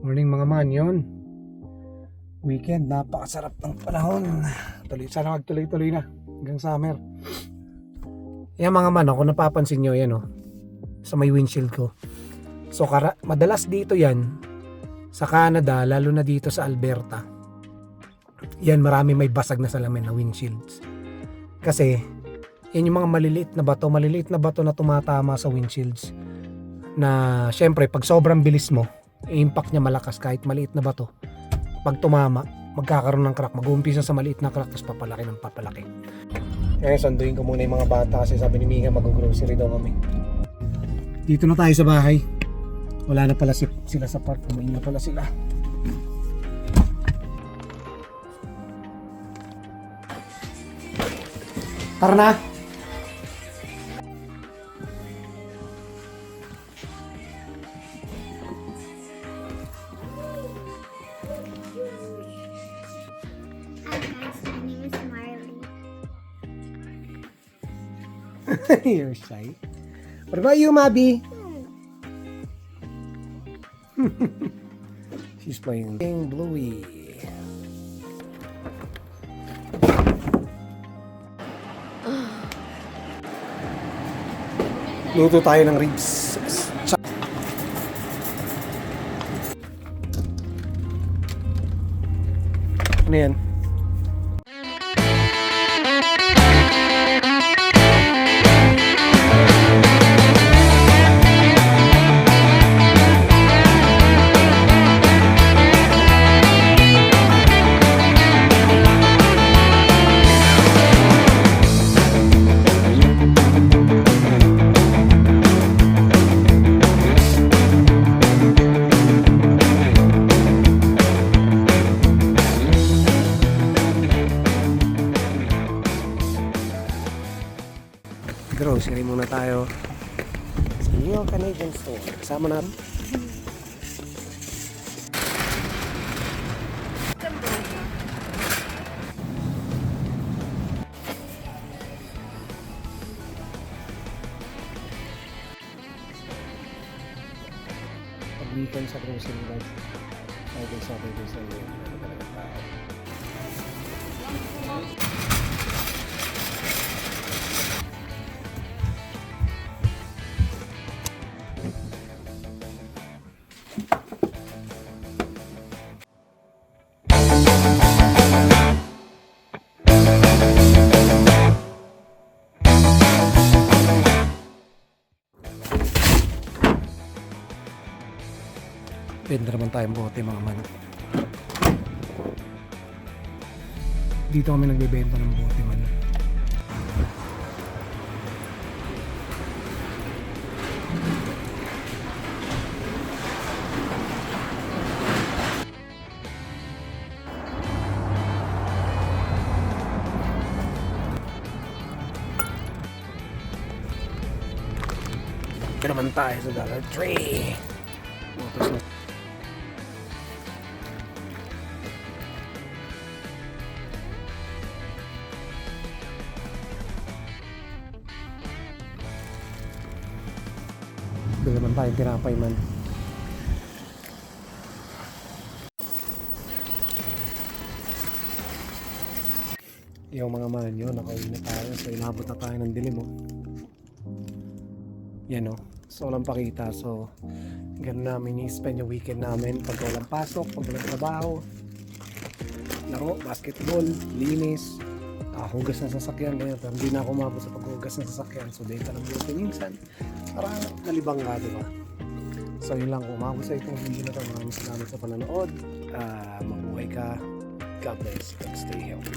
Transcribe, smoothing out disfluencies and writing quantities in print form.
Morning mga man, yun. Weekend, napakasarap ng panahon. Sana magtuloy-tuloy na hanggang summer. Yan mga man, kung napapansin nyo yan sa may windshield ko. So madalas dito yan sa Canada, lalo na dito sa Alberta. Yan, marami may basag na salamin na windshields. Kasi yan yung mga maliliit na bato na tumatama sa windshields. Na syempre pag sobrang bilis mo, impact niya malakas kahit maliit na bato. Pag tumama, magkakaroon ng crack. Mag-uumpisa sa maliit na crack, tapos papalaki ng papalaki. Kaya sanduin ko muna yung mga bata kasi sabi ni Mika mag-grocery daw kami. Dito na tayo sa bahay. Wala na pala sila sa park. Kumain na pala sila. Tara na! You're shy. What about you, Mabi? She's playing King Bluey. Luto tayo ng ribs. Ano yan? Grocery muna tayo sa New Canadian Store. Kasama natin. Pag weekend sa grocery bag, Saturday, Sunday, ano talaga tao. Benda naman tayong bote mga man. Dito kami nagbebenta ng bote man. Ito naman tayo sa Dollar Tree. Bili naman tayong tinapay man. Yung mga man yun, nakauwi na tayo. So inabot na tayo ng dilim Yan So walang pakita. So ganun namin i-spend yung weekend namin. Pag walang pasok, pag walang trabaho, laro, basketball, linis, hugas ng sasakyan. Ganyan. Pero hindi na ako umabot sa paghugas ng sasakyan. So data lang buti minsan. Para malibang nga, diba? So yun lang, kung umabot sa itong video na ito, maraming salamat sa panonood. Mabuhay ka. God bless. Stay healthy.